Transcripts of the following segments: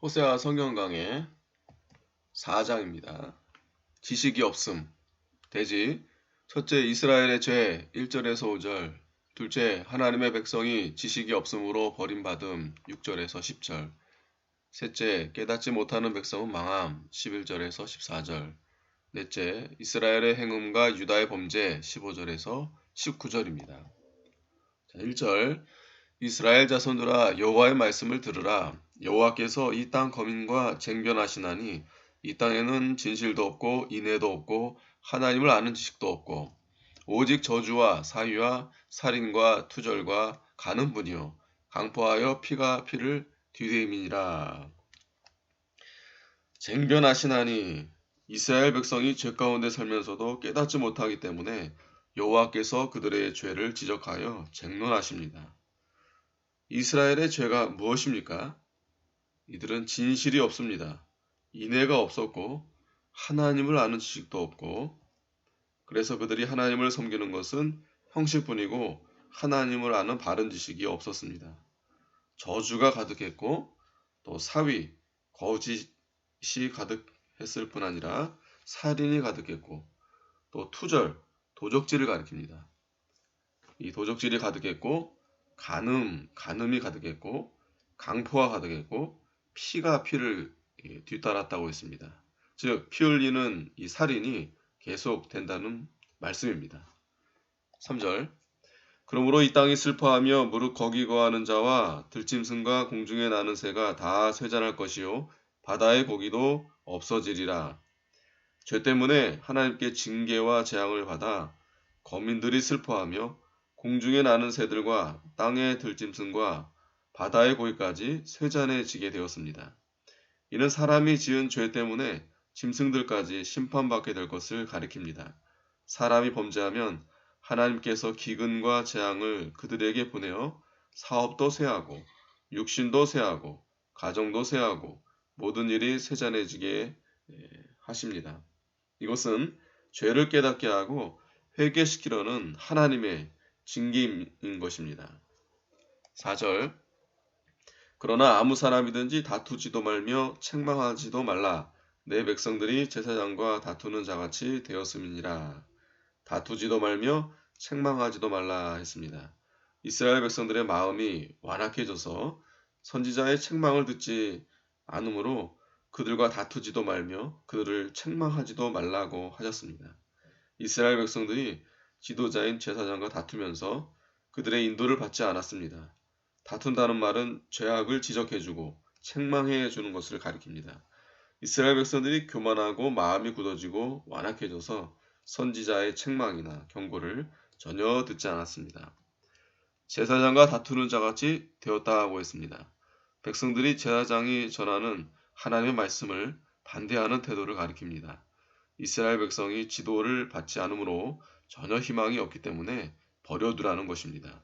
호세아 성경 강의 4장입니다. 지식이 없음. 대지. 첫째, 이스라엘의 죄 1절에서 5절. 둘째, 하나님의 백성이 지식이 없음으로 버림받음 6절에서 10절. 셋째, 깨닫지 못하는 백성은 망함 11절에서 14절. 넷째, 이스라엘의 행음과 유다의 범죄 15절에서 19절입니다. 1절, 이스라엘 자손들아 여호와의 말씀을 들으라. 여호와께서 이 땅 거민과 쟁변하시나니 이 땅에는 진실도 없고 인애도 없고 하나님을 아는 지식도 없고 오직 저주와 사위와 살인과 투절과 가는 분이요 강포하여 피가 피를 뒤되임이니라. 쟁변하시나니 이스라엘 백성이 죄 가운데 살면서도 깨닫지 못하기 때문에 여호와께서 그들의 죄를 지적하여 쟁론하십니다. 이스라엘의 죄가 무엇입니까? 이들은 진실이 없습니다. 인애가 없었고 하나님을 아는 지식도 없고 그래서 그들이 하나님을 섬기는 것은 형식뿐이고 하나님을 아는 바른 지식이 없었습니다. 저주가 가득했고 또 사위, 거짓이 가득했을 뿐 아니라 살인이 가득했고 또 투절, 도적질을 가리킵니다. 이 도적질이 가득했고 간음이 가득했고 강포가 가득했고 피가 피를 뒤따랐다고 했습니다. 즉 피 흘리는 이 살인이 계속된다는 말씀입니다. 3절 그러므로 이 땅이 슬퍼하며 무릇 거기 거하는 자와 들짐승과 공중에 나는 새가 다 쇠잔할 것이요 바다의 고기도 없어지리라. 죄 때문에 하나님께 징계와 재앙을 받아 거민들이 슬퍼하며 공중에 나는 새들과 땅의 들짐승과 바다의 고기까지 쇠잔해지게 되었습니다. 이는 사람이 지은 죄 때문에 짐승들까지 심판받게 될 것을 가리킵니다. 사람이 범죄하면 하나님께서 기근과 재앙을 그들에게 보내어 사업도 쇠하고 육신도 쇠하고 가정도 쇠하고 모든 일이 쇠잔해지게 하십니다. 이것은 죄를 깨닫게 하고 회개시키려는 하나님의 징계인 것입니다. 4절 그러나 아무 사람이든지 다투지도 말며 책망하지도 말라. 내 백성들이 제사장과 다투는 자같이 되었음이니라. 다투지도 말며 책망하지도 말라 했습니다. 이스라엘 백성들의 마음이 완악해져서 선지자의 책망을 듣지 않으므로 그들과 다투지도 말며 그들을 책망하지도 말라고 하셨습니다. 이스라엘 백성들이 지도자인 제사장과 다투면서 그들의 인도를 받지 않았습니다. 다툰다는 말은 죄악을 지적해주고 책망해주는 것을 가리킵니다. 이스라엘 백성들이 교만하고 마음이 굳어지고 완악해져서 선지자의 책망이나 경고를 전혀 듣지 않았습니다. 제사장과 다투는 자같이 되었다고 했습니다. 백성들이 제사장이 전하는 하나님의 말씀을 반대하는 태도를 가리킵니다. 이스라엘 백성이 지도를 받지 않으므로 전혀 희망이 없기 때문에 버려두라는 것입니다.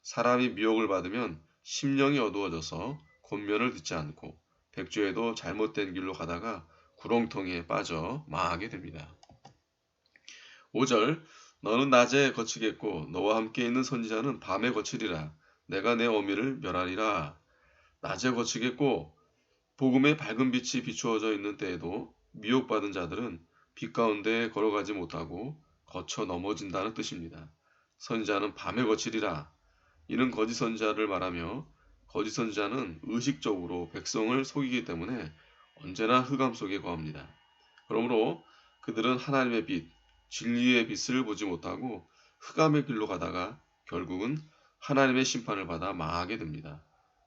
사람이 미혹을 받으면 심령이 어두워져서 권면을 듣지 않고 백조에도 잘못된 길로 가다가 구렁텅이에 빠져 망하게 됩니다. 5절 너는 낮에 거치겠고 너와 함께 있는 선지자는 밤에 거치리라. 내가 내 어미를 멸하리라. 낮에 거치겠고 복음의 밝은 빛이 비추어져 있는 때에도 미혹받은 자들은 빛 가운데 걸어가지 못하고 거쳐 넘어진다는 뜻입니다. 선지자는 밤에 거치리라. 이는 거짓 선지자를 말하며 거짓 선지자는 의식적으로 백성을 속이기 때문에 언제나 흑암 속에 거합니다. 그러므로 그들은 하나님의 빛, 진리의 빛을 보지 못하고 흑암의 길로 가다가 결국은 하나님의 심판을 받아 망하게 됩니다.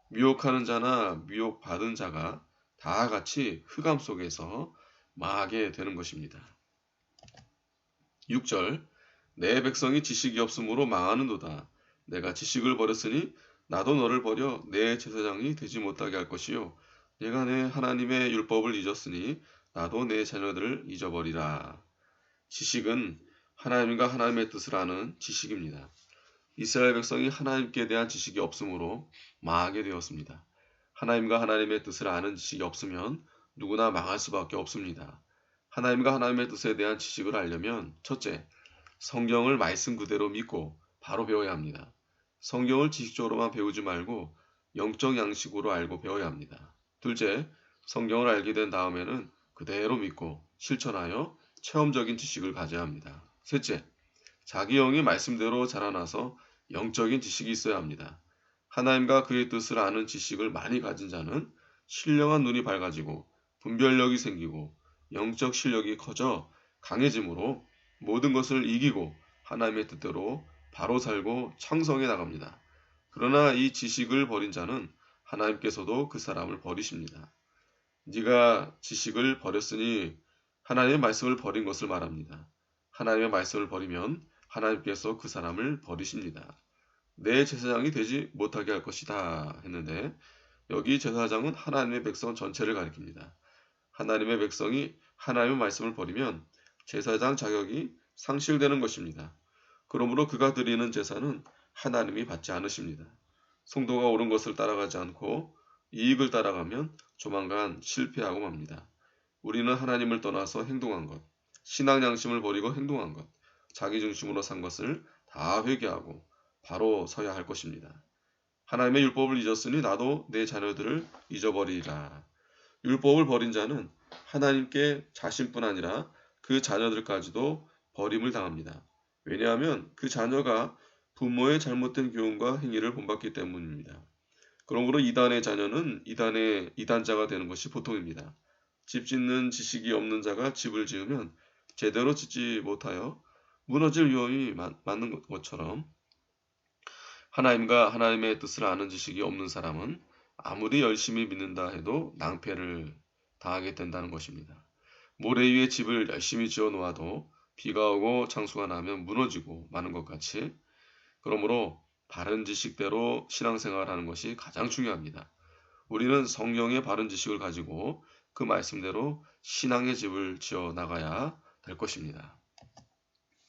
미혹하는 자나 미혹받은 자가 다 같이 흑암 속에서 망하게 되는 것입니다. 6절 내 백성이 지식이 없으므로 망하는도다. 내가 지식을 버렸으니 나도 너를 버려 내 제사장이 되지 못하게 할 것이요 내가 내 하나님의 율법을 잊었으니 나도 내 자녀들을 잊어버리라. 지식은 하나님과 하나님의 뜻을 아는 지식입니다. 이스라엘 백성이 하나님께 대한 지식이 없으므로 망하게 되었습니다. 하나님과 하나님의 뜻을 아는 지식이 없으면 누구나 망할 수밖에 없습니다. 하나님과 하나님의 뜻에 대한 지식을 알려면 첫째, 성경을 말씀 그대로 믿고 바로 배워야 합니다. 성경을 지식적으로만 배우지 말고 영적 양식으로 알고 배워야 합니다. 둘째, 성경을 알게 된 다음에는 그대로 믿고 실천하여 체험적인 지식을 가져야 합니다. 셋째, 자기 영이 말씀대로 자라나서 영적인 지식이 있어야 합니다. 하나님과 그의 뜻을 아는 지식을 많이 가진 자는 신령한 눈이 밝아지고 분별력이 생기고 영적 실력이 커져 강해지므로 모든 것을 이기고 하나님의 뜻대로 바로 살고 창성해 나갑니다. 그러나 이 지식을 버린 자는 하나님께서도 그 사람을 버리십니다. 네가 지식을 버렸으니 하나님의 말씀을 버린 것을 말합니다. 하나님의 말씀을 버리면 하나님께서 그 사람을 버리십니다. 내 제사장이 되지 못하게 할 것이다 했는데 여기 제사장은 하나님의 백성 전체를 가리킵니다. 하나님의 백성이 하나님의 말씀을 버리면 제사장 자격이 상실되는 것입니다. 그러므로 그가 드리는 제사는 하나님이 받지 않으십니다. 성도가 옳은 것을 따라가지 않고 이익을 따라가면 조만간 실패하고 맙니다. 우리는 하나님을 떠나서 행동한 것, 신앙 양심을 버리고 행동한 것, 자기 중심으로 산 것을 다 회개하고 바로 서야 할 것입니다. 하나님의 율법을 잊었으니 나도 내 자녀들을 잊어버리리라. 율법을 버린 자는 하나님께 자신뿐 아니라 그 자녀들까지도 버림을 당합니다. 왜냐하면 그 자녀가 부모의 잘못된 교훈과 행위를 본받기 때문입니다. 그러므로 이단의 자녀는 이단자가 되는 것이 보통입니다. 집 짓는 지식이 없는 자가 집을 지으면 제대로 짓지 못하여 무너질 위험이 많은 것처럼 하나님과 하나님의 뜻을 아는 지식이 없는 사람은 아무리 열심히 믿는다 해도 낭패를 당하게 된다는 것입니다. 모래 위에 집을 열심히 지어 놓아도 비가 오고 창수가 나면 무너지고 마는 것 같이 그러므로 바른 지식대로 신앙생활하는 것이 가장 중요합니다. 우리는 성경의 바른 지식을 가지고 그 말씀대로 신앙의 집을 지어 나가야 될 것입니다.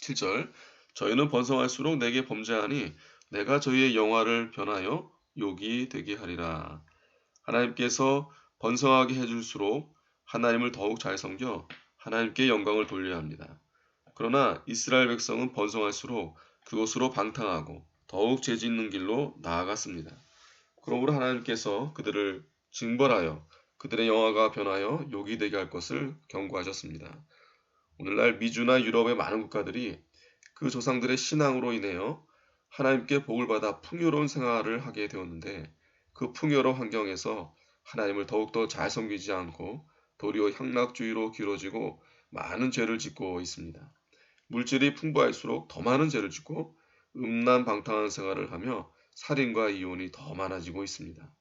7절 저희는 번성할수록 내게 범죄하니 내가 저희의 영화를 변하여 욕이 되게 하리라. 하나님께서 번성하게 해줄수록 하나님을 더욱 잘 섬겨 하나님께 영광을 돌려야 합니다. 그러나 이스라엘 백성은 번성할수록 그것으로 방탕하고 더욱 죄짓는 길로 나아갔습니다. 그러므로 하나님께서 그들을 징벌하여 그들의 영화가 변하여 욕이 되게 할 것을 경고하셨습니다. 오늘날 미주나 유럽의 많은 국가들이 그 조상들의 신앙으로 인하여 하나님께 복을 받아 풍요로운 생활을 하게 되었는데 그 풍요로운 환경에서 하나님을 더욱더 잘 섬기지 않고 도리어 향락주의로 기울어지고 많은 죄를 짓고 있습니다. 물질이 풍부할수록 더 많은 죄를 짓고 음란방탕한 생활을 하며 살인과 이혼이 더 많아지고 있습니다.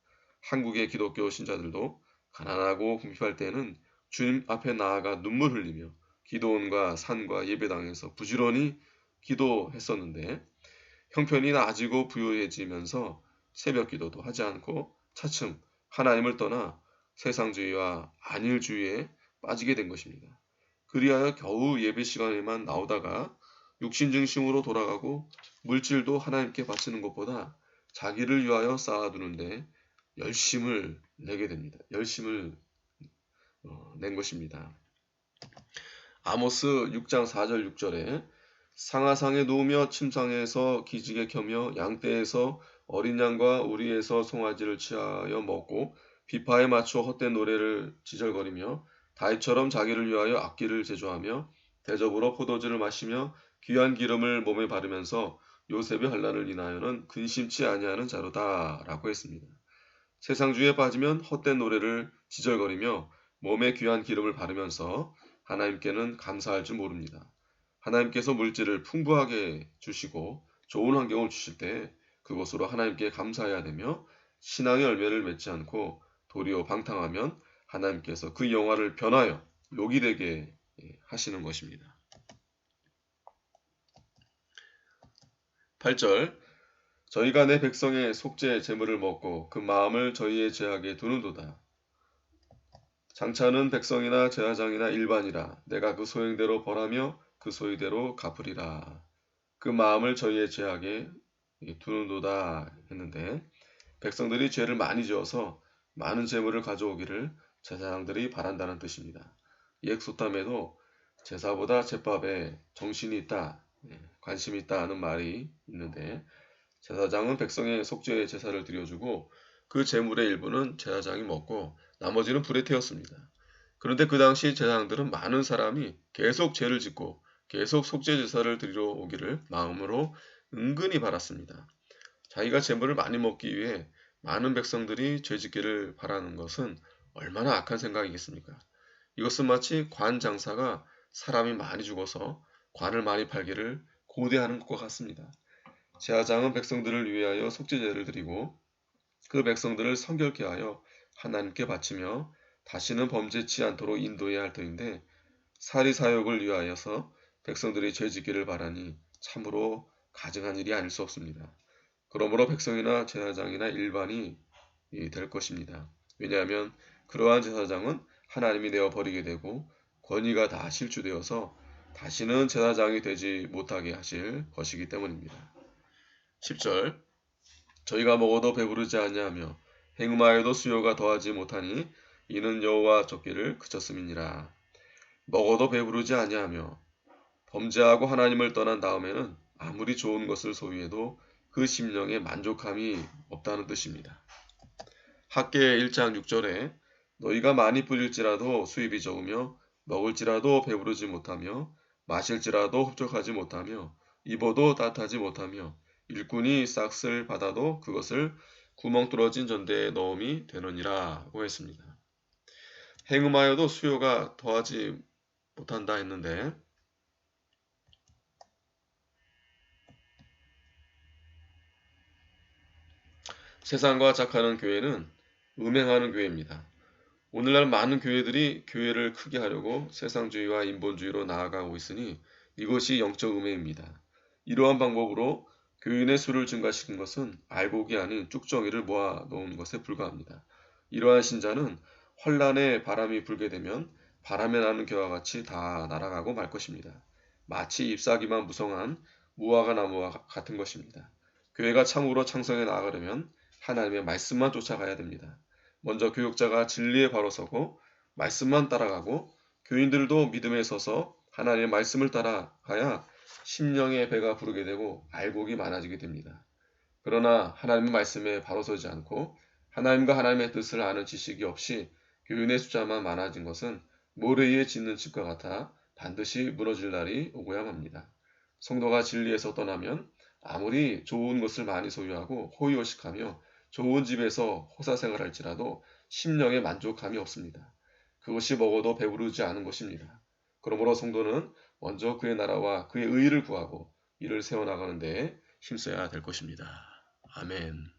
한국의 기독교 신자들도 가난하고 궁핍할 때는 주님 앞에 나아가 눈물 흘리며 기도원과 산과 예배당에서 부지런히 기도했었는데 형편이 나아지고 부유해지면서 새벽 기도도 하지 않고 차츰 하나님을 떠나 세상주의와 안일주의에 빠지게 된 것입니다. 그리하여 겨우 예배 시간에만 나오다가 육신 중심으로 돌아가고 물질도 하나님께 바치는 것보다 자기를 위하여 쌓아두는데 열심을 내게 됩니다. 열심을 낸 것입니다. 아모스 6장 4절 6절에 상하상에 누우며 침상에서 기지개 켜며 양떼에서 어린 양과 우리에서 송아지를 취하여 먹고 비파에 맞춰 헛된 노래를 지절거리며 다윗처럼 자기를 위하여 악기를 제조하며 대접으로 포도주를 마시며 귀한 기름을 몸에 바르면서 요셉의 환난을 인하여는 근심치 아니하는 자로다 라고 했습니다. 세상주의에 빠지면 헛된 노래를 지절거리며 몸에 귀한 기름을 바르면서 하나님께는 감사할 줄 모릅니다. 하나님께서 물질을 풍부하게 주시고 좋은 환경을 주실 때 그것으로 하나님께 감사해야 되며 신앙의 열매를 맺지 않고 도리어 방탕하면 하나님께서 그 영화를 변하여 욕이 되게 하시는 것입니다. 8절 저희가 내 백성의 속죄 제물을 먹고 그 마음을 저희의 죄악에 두는도다. 장차는 백성이나 제사장이나 일반이라 내가 그 소행대로 벌하며 그 소유대로 갚으리라. 그 마음을 저희의 죄악에 두는도다 했는데 백성들이 죄를 많이 지어서 많은 재물을 가져오기를 제사장들이 바란다는 뜻입니다. 이 엑소탐에도 제사보다 제밥에 정신이 있다, 관심이 있다 하는 말이 있는데 제사장은 백성의 속죄의 제사를 드려주고 그 재물의 일부는 제사장이 먹고 나머지는 불에 태웠습니다. 그런데 그 당시 제사장들은 많은 사람이 계속 죄를 짓고 계속 속죄 제사를 드리러 오기를 마음으로 은근히 바랐습니다. 자기가 재물을 많이 먹기 위해 많은 백성들이 죄 짓기를 바라는 것은 얼마나 악한 생각이겠습니까? 이것은 마치 관 장사가 사람이 많이 죽어서 관을 많이 팔기를 고대하는 것과 같습니다. 제사장은 백성들을 위하여 속죄제를 드리고 그 백성들을 성결케 하여 하나님께 바치며 다시는 범죄치 않도록 인도해야 할 터인데 사리사욕을 위하여서 백성들이 죄짓기를 바라니 참으로 가증한 일이 아닐 수 없습니다. 그러므로 백성이나 제사장이나 일반이 될 것입니다. 왜냐하면 그러한 제사장은 하나님이 내어 버리게 되고 권위가 다 실추되어서 다시는 제사장이 되지 못하게 하실 것이기 때문입니다. 10절 저희가 먹어도 배부르지 아니하며 행음하여도 수요가 더하지 못하니 이는 여호와 쫓기를 그쳤음이니라. 먹어도 배부르지 아니하며 범죄하고 하나님을 떠난 다음에는 아무리 좋은 것을 소유해도 그 심령에 만족함이 없다는 뜻입니다. 학계 1장 6절에 너희가 많이 뿌릴지라도 수입이 적으며 먹을지라도 배부르지 못하며 마실지라도 흡족하지 못하며 입어도 따뜻하지 못하며 일꾼이 싹을 받아도 그것을 구멍 뚫어진 전대에 넣음이 되느니라고 했습니다. 행음하여도 수요가 더하지 못한다 했는데 세상과 착하는 교회는 음행하는 교회입니다. 오늘날 많은 교회들이 교회를 크게 하려고 세상주의와 인본주의로 나아가고 있으니 이것이 영적 음해입니다. 이러한 방법으로 교인의 수를 증가시킨 것은 알곡이 아닌 쭉정이를 모아 놓은 것에 불과합니다. 이러한 신자는 환란에 바람이 불게 되면 바람에 나는 겨와 같이 다 날아가고 말 것입니다. 마치 잎사귀만 무성한 무화과 나무와 같은 것입니다. 교회가 참으로 창성해 나아가려면 하나님의 말씀만 쫓아가야 됩니다. 먼저 교육자가 진리에 바로 서고 말씀만 따라가고 교인들도 믿음에 서서 하나님의 말씀을 따라가야 심령의 배가 부르게 되고 알곡이 많아지게 됩니다. 그러나 하나님의 말씀에 바로 서지 않고 하나님과 하나님의 뜻을 아는 지식이 없이 교인의 숫자만 많아진 것은 모래 위에 짓는 집과 같아 반드시 무너질 날이 오고야 합니다. 성도가 진리에서 떠나면 아무리 좋은 것을 많이 소유하고 호의호식하며 좋은 집에서 호사생활할지라도 심령에 만족함이 없습니다. 그것이 먹어도 배부르지 않은 것입니다. 그러므로 성도는 먼저 그의 나라와 그의 의의를 구하고 이를 세워나가는 데에 힘써야 될 것입니다. 아멘.